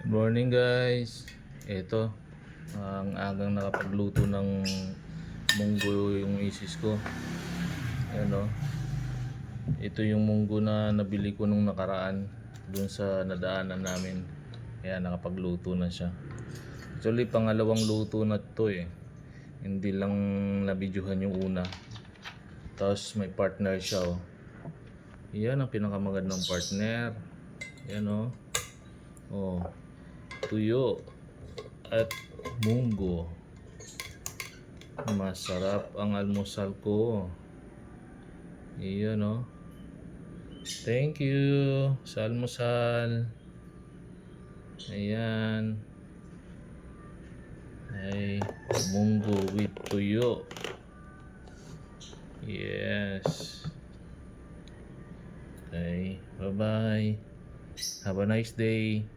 Good morning guys. Ito, ang agang nakapagluto ng munggo yung misis ko. Ayan o. Ito yung munggo na nabili ko nung nakaraan dun sa nadaanan namin. Kaya nakapagluto na siya. Actually, pangalawang luto na to eh. Hindi lang nabidyohan yung una. Tapos may partner siya o. Yan ang pinakamagandang partner. Yan o. Oh, tuyo at munggo. Masarap ang almusal ko. Iyon no. Thank you sa almusal. Ayan. Ay, munggo with tuyo. Yes. Okay, bye-bye. Have a nice day.